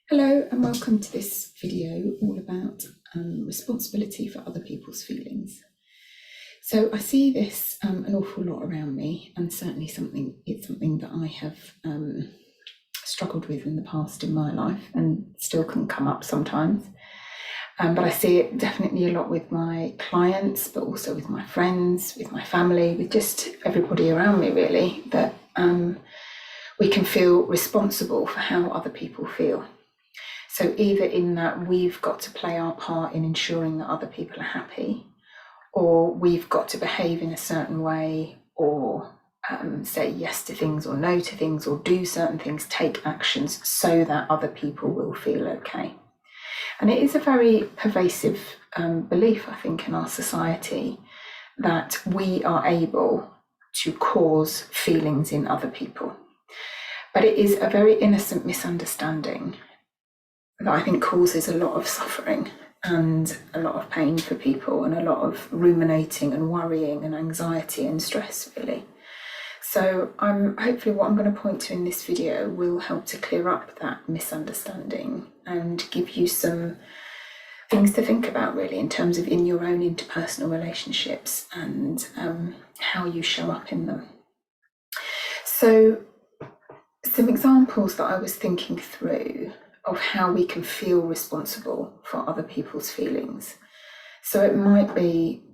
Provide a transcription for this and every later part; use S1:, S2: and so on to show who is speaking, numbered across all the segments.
S1: Hello and welcome to this video all about responsibility for other people's feelings. So I see this an awful lot around me, and certainly it's something that I have struggled with in the past in my life and still can come up sometimes. But I see it definitely a lot with my clients, but also with my friends, with my family, with just everybody around me really, that we can feel responsible for how other people feel. So either in that we've got to play our part in ensuring that other people are happy, or we've got to behave in a certain way, or say yes to things or no to things, or do certain things, take actions so that other people will feel okay. And it is a very pervasive belief, I think, in our society that we are able to cause feelings in other people. But it is a very innocent misunderstanding that I think causes a lot of suffering and a lot of pain for people, and a lot of ruminating and worrying and anxiety and stress, really. So hopefully what I'm going to point to in this video will help to clear up that misunderstanding and give you some things to think about, really, in terms of in your own interpersonal relationships and how you show up in them. So some examples that I was thinking through of how we can feel responsible for other people's feelings. So it might be,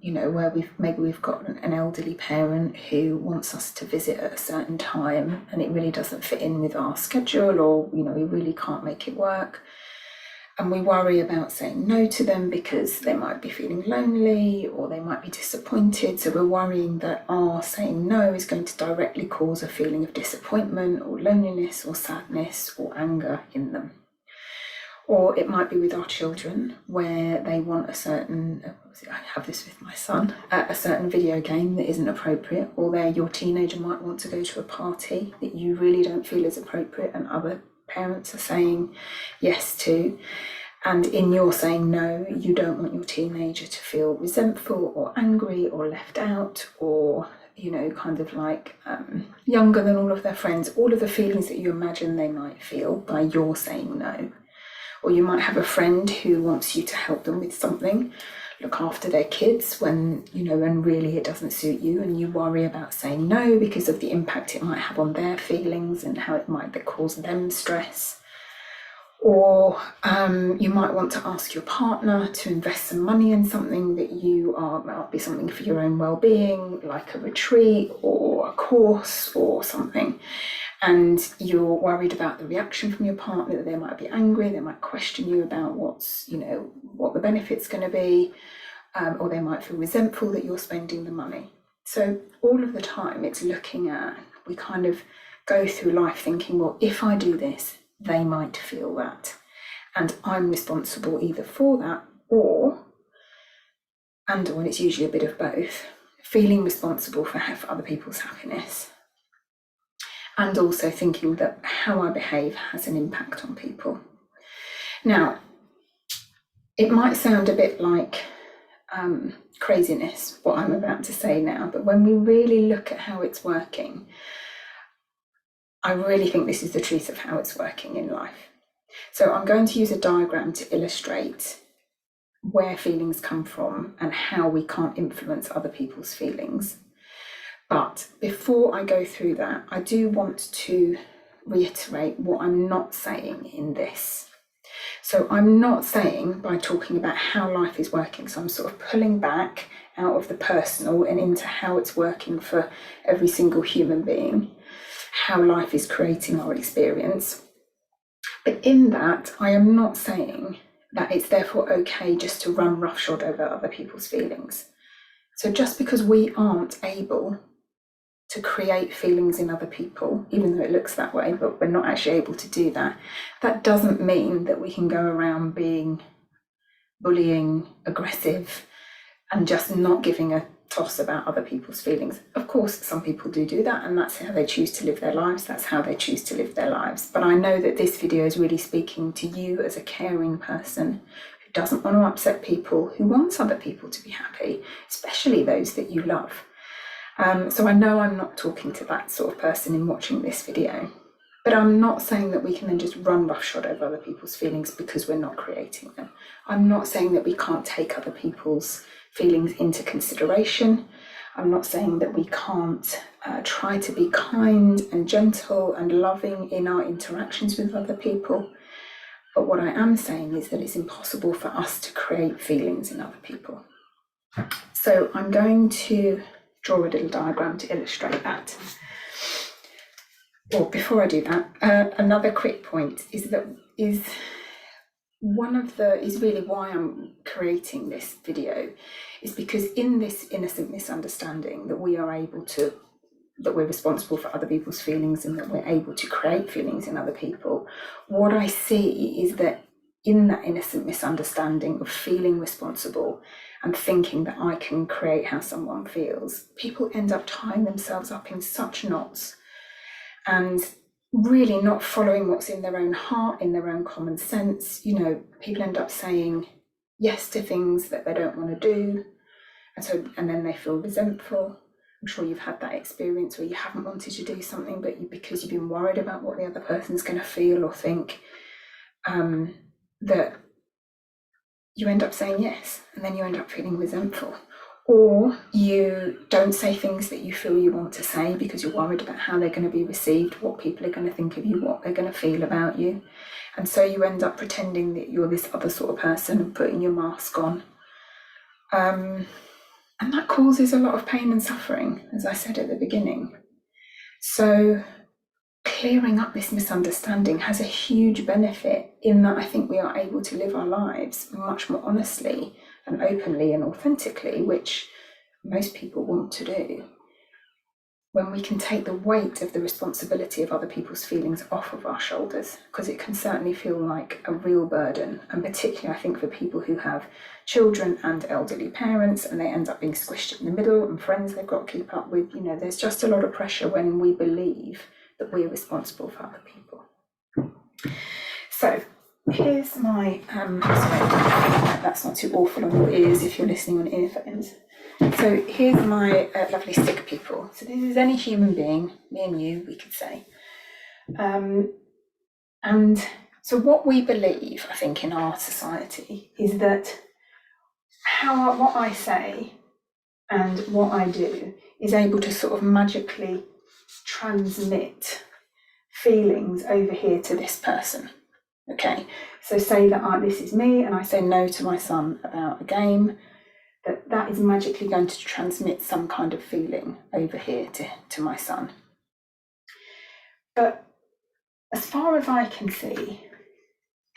S1: where we've got an elderly parent who wants us to visit at a certain time, and it really doesn't fit in with our schedule, or we really can't make it work, and we worry about saying no to them because they might be feeling lonely or they might be disappointed. So we're worrying that our saying no is going to directly cause a feeling of disappointment or loneliness or sadness or anger in them. Or it might be with our children, where they want a certain, I have this with my son, a certain video game that isn't appropriate, or your teenager might want to go to a party that you really don't feel is appropriate and other parents are saying yes to. And in your saying no, you don't want your teenager to feel resentful or angry or left out, or kind of like younger than all of their friends, all of the feelings that you imagine they might feel by your saying no. Or you might have a friend who wants you to help them with something, look after their kids when, and really it doesn't suit you, and you worry about saying no because of the impact it might have on their feelings and how it might cause them stress. Or you might want to ask your partner to invest some money in something that might be something for your own well-being, like a retreat or a course or something. And you're worried about the reaction from your partner, that they might be angry, they might question you about what the benefit's going to be, or they might feel resentful that you're spending the money. So all of the time it's looking at, we kind of go through life thinking, well, if I do this, they might feel that. And I'm responsible either for that or it's usually a bit of both, feeling responsible for other people's happiness. And also thinking that how I behave has an impact on people. Now, it might sound a bit like craziness, what I'm about to say now, but when we really look at how it's working, I really think this is the truth of how it's working in life. So I'm going to use a diagram to illustrate where feelings come from and how we can't influence other people's feelings. But before I go through that, I do want to reiterate what I'm not saying in this. So I'm not saying, by talking about how life is working, so I'm sort of pulling back out of the personal and into how it's working for every single human being, how life is creating our experience. But in that, I am not saying that it's therefore okay just to run roughshod over other people's feelings. So just because we aren't able to create feelings in other people, even though it looks that way, but we're not actually able to do that, that doesn't mean that we can go around being bullying, aggressive, and just not giving a toss about other people's feelings. Of course, some people do that, and that's how they choose to live their lives. That's how they choose to live their lives. But I know that this video is really speaking to you as a caring person who doesn't want to upset people, who wants other people to be happy, especially those that you love. So I know I'm not talking to that sort of person in watching this video. But I'm not saying that we can then just run roughshod over other people's feelings because we're not creating them. I'm not saying that we can't take other people's feelings into consideration. I'm not saying that we can't try to be kind and gentle and loving in our interactions with other people. But what I am saying is that it's impossible for us to create feelings in other people. So I'm going to draw a little diagram to illustrate that. Well, before I do that, another quick point is really why I'm creating this video, is because in this innocent misunderstanding that we're responsible for other people's feelings and that we're able to create feelings in other people, what I see is that in that innocent misunderstanding of feeling responsible and thinking that I can create how someone feels, people end up tying themselves up in such knots and really not following what's in their own heart, in their own common sense. People end up saying yes to things that they don't want to do, and then they feel resentful. I'm sure you've had that experience where you haven't wanted to do something, but because you've been worried about what the other person's going to feel or think, that you end up saying yes, and then you end up feeling resentful. Or you don't say things that you feel you want to say because you're worried about how they're going to be received, what people are going to think of you, what they're going to feel about you. And so you end up pretending that you're this other sort of person and putting your mask on. And that causes a lot of pain and suffering, as I said at the beginning. So clearing up this misunderstanding has a huge benefit in that I think we are able to live our lives much more honestly and openly and authentically, which most people want to do, when we can take the weight of the responsibility of other people's feelings off of our shoulders, because it can certainly feel like a real burden, and particularly I think for people who have children and elderly parents and they end up being squished in the middle, and friends they've got to keep up with. There's just a lot of pressure when we believe that we're responsible for other people. So here's my, sorry, that's not too awful on your ears if you're listening on earphones. So here's my lovely stick people. So this is any human being, me and you, we could say. And so what we believe, I think, in our society is that what I say and what I do is able to sort of magically transmit feelings over here to this person. Okay, so say that this is me and I say no to my son about a game, that is magically going to transmit some kind of feeling over here to my son. But as far as I can see,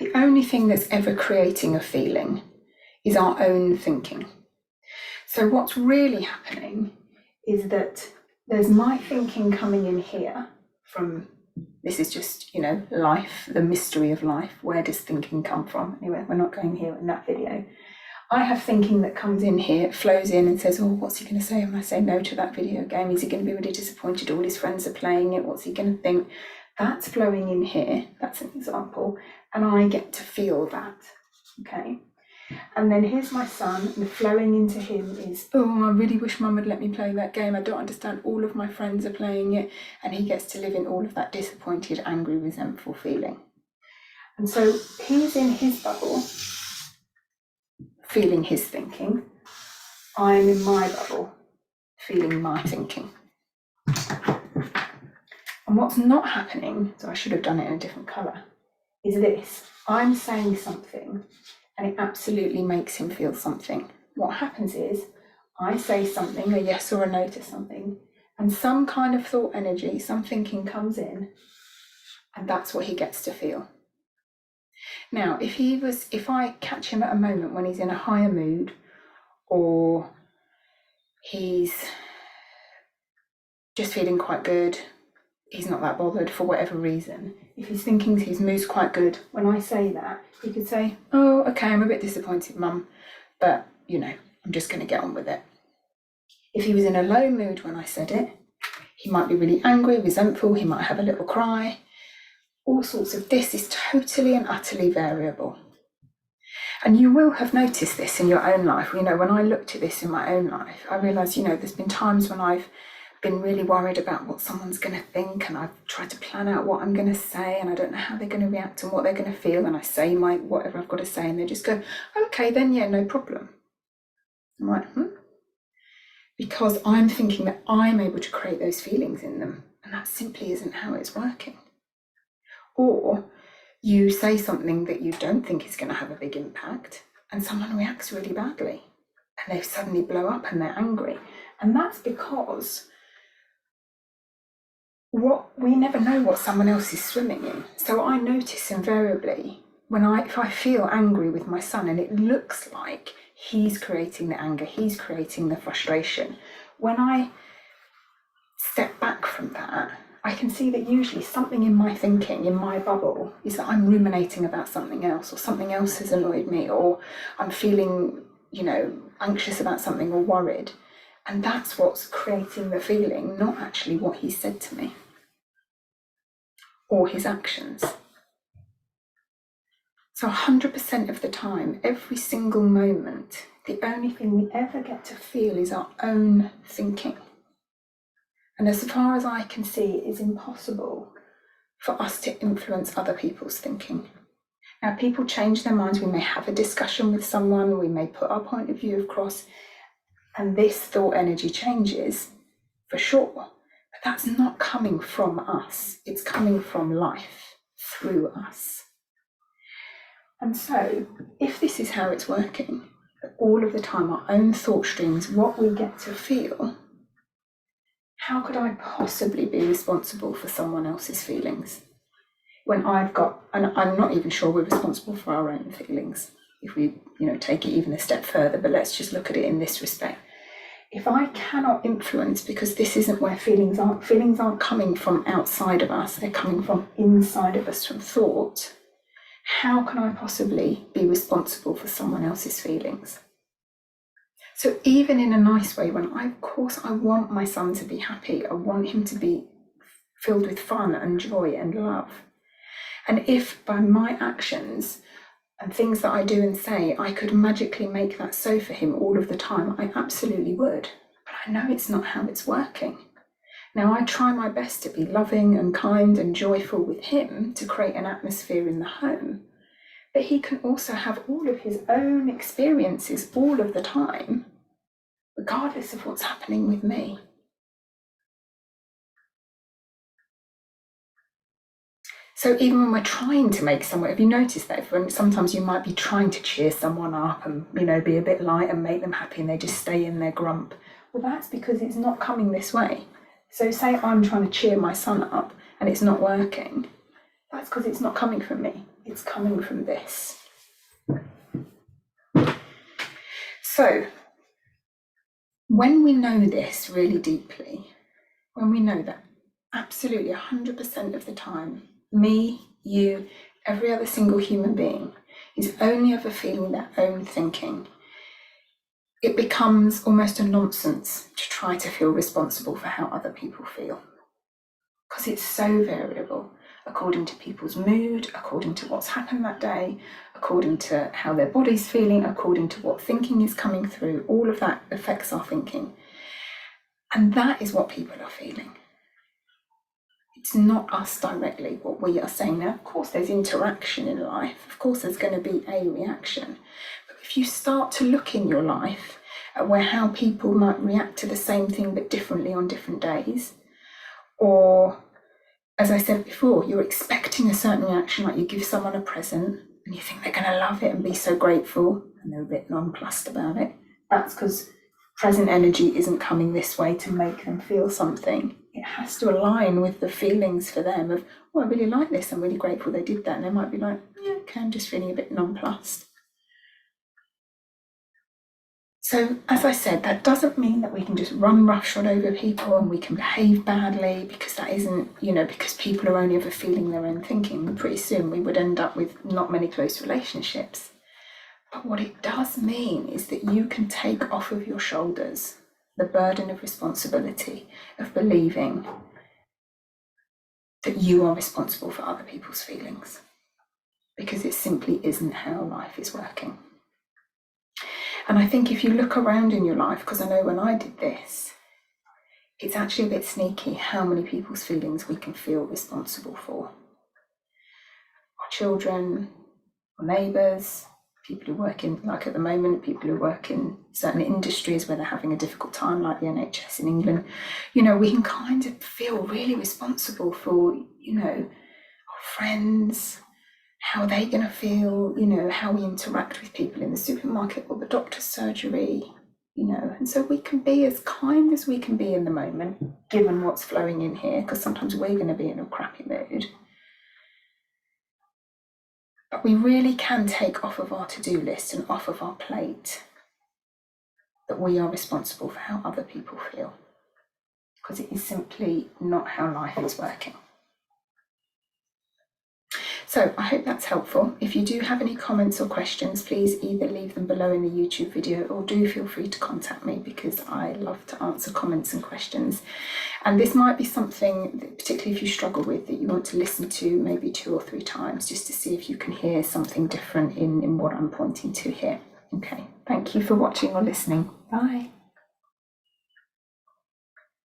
S1: the only thing that's ever creating a feeling is our own thinking. So what's really happening is that there's my thinking coming in here from, this is just, life, the mystery of life. Where does thinking come from? Anyway, we're not going here in that video. I have thinking that comes in here, flows in and says, oh, what's he going to say when I say no to that video game? Is he going to be really disappointed? All his friends are playing it. What's he going to think? That's flowing in here. That's an example. And I get to feel that, okay? And then here's my son, and flowing into him is, oh, I really wish Mum would let me play that game. I don't understand. All of my friends are playing it. And he gets to live in all of that disappointed, angry, resentful feeling. And so he's in his bubble, feeling his thinking. I'm in my bubble, feeling my thinking. And what's not happening, so I should have done it in a different colour, is this. I'm saying something and it absolutely makes him feel something. What happens is I say something, a yes or a no to something, and some kind of thought energy, some thinking comes in, and that's what he gets to feel. Now, if I catch him at a moment when he's in a higher mood, or he's just feeling quite good, he's not that bothered for whatever reason, if he's thinking his mood's quite good, when I say that, he could say, oh, okay, I'm a bit disappointed, Mum, but, I'm just going to get on with it. If he was in a low mood when I said it, he might be really angry, resentful, he might have a little cry. All sorts of this is totally and utterly variable. And you will have noticed this in your own life. When I looked at this in my own life, I realised, there's been times when I've been really worried about what someone's going to think, and I've tried to plan out what I'm going to say, and I don't know how they're going to react and what they're going to feel, and I say whatever I've got to say, and they just go, okay, then yeah, no problem. I'm like, because I'm thinking that I'm able to create those feelings in them, and that simply isn't how it's working. Or you say something that you don't think is going to have a big impact, and someone reacts really badly, and they suddenly blow up and they're angry. And that's because we never know what someone else is swimming in. So I notice invariably if I feel angry with my son and it looks like he's creating the anger, he's creating the frustration, when I step back from that, I can see that usually something in my thinking, in my bubble, is that I'm ruminating about something else, or something else has annoyed me, or I'm feeling, anxious about something or worried. And that's what's creating the feeling, not actually what he said to me or his actions. So 100% of the time, every single moment, the only thing we ever get to feel is our own thinking. And as far as I can see, it is impossible for us to influence other people's thinking. Now, people change their minds. We may have a discussion with someone, we may put our point of view across, and this thought energy changes, for sure. But that's not coming from us. It's coming from life, through us. And so, if this is how it's working, all of the time, our own thought streams, what we get to feel, how could I possibly be responsible for someone else's feelings? When I've got, and I'm not even sure we're responsible for our own feelings, if we, take it even a step further, but let's just look at it in this respect. If I cannot influence, because this isn't where feelings aren't coming from outside of us, they're coming from inside of us, from thought, how can I possibly be responsible for someone else's feelings? So even in a nice way, of course I want my son to be happy, I want him to be filled with fun and joy and love. And if by my actions and things that I do and say, I could magically make that so for him all of the time, I absolutely would. But I know it's not how it's working. Now, I try my best to be loving and kind and joyful with him to create an atmosphere in the home. But he can also have all of his own experiences all of the time, regardless of what's happening with me. So even when we're trying to make someone, have you noticed that sometimes you might be trying to cheer someone up and, be a bit light and make them happy, and they just stay in their grump? Well, that's because it's not coming this way. So say I'm trying to cheer my son up and it's not working. That's because it's not coming from me. It's coming from this. So when we know this really deeply, when we know that absolutely 100% of the time, me, you, every other single human being is only ever feeling their own thinking, it becomes almost a nonsense to try to feel responsible for how other people feel. Because it's so variable, according to people's mood, according to what's happened that day, according to how their body's feeling, according to what thinking is coming through. All of that affects our thinking. And that is what people are feeling. It's not us directly, what we are saying. Now, of course, there's interaction in life. Of course, there's going to be a reaction. But if you start to look in your life at how people might react to the same thing but differently on different days, or, as I said before, you're expecting a certain reaction, like you give someone a present and you think they're going to love it and be so grateful, and they're a bit nonplussed about it. That's because present energy isn't coming this way to make them feel something. It has to align with the feelings for them of, oh, I really like this, I'm really grateful they did that. And they might be like, yeah, okay, I'm just feeling a bit nonplussed. So, as I said, that doesn't mean that we can just run roughshod over people and we can behave badly, because that isn't, because people are only ever feeling their own thinking. Pretty soon we would end up with not many close relationships. But what it does mean is that you can take off of your shoulders the burden of responsibility of believing that you are responsible for other people's feelings, because it simply isn't how life is working. And I think if you look around in your life, because I know when I did this, it's actually a bit sneaky how many people's feelings we can feel responsible for. Our children, our neighbours, people who work in, like at the moment, people who work in certain industries where they're having a difficult time, like the NHS in England. You know, we can kind of feel really responsible for, you know, our friends, how they're going to feel, you know, how we interact with people in the supermarket or the doctor's surgery, you know. And so we can be as kind as we can be in the moment, given what's flowing in here, because sometimes we're going to be in a crappy mood. But we really can take off of our to-do list and off of our plate that we are responsible for how other people feel, because it is simply not how life is working. So I hope that's helpful. If you do have any comments or questions, please either leave them below in the YouTube video or do feel free to contact me, because I love to answer comments and questions. And this might be something that, particularly if you struggle with, that you want to listen to maybe 2 or 3 times, just to see if you can hear something different in what I'm pointing to here. Okay, thank you for watching or listening. Bye.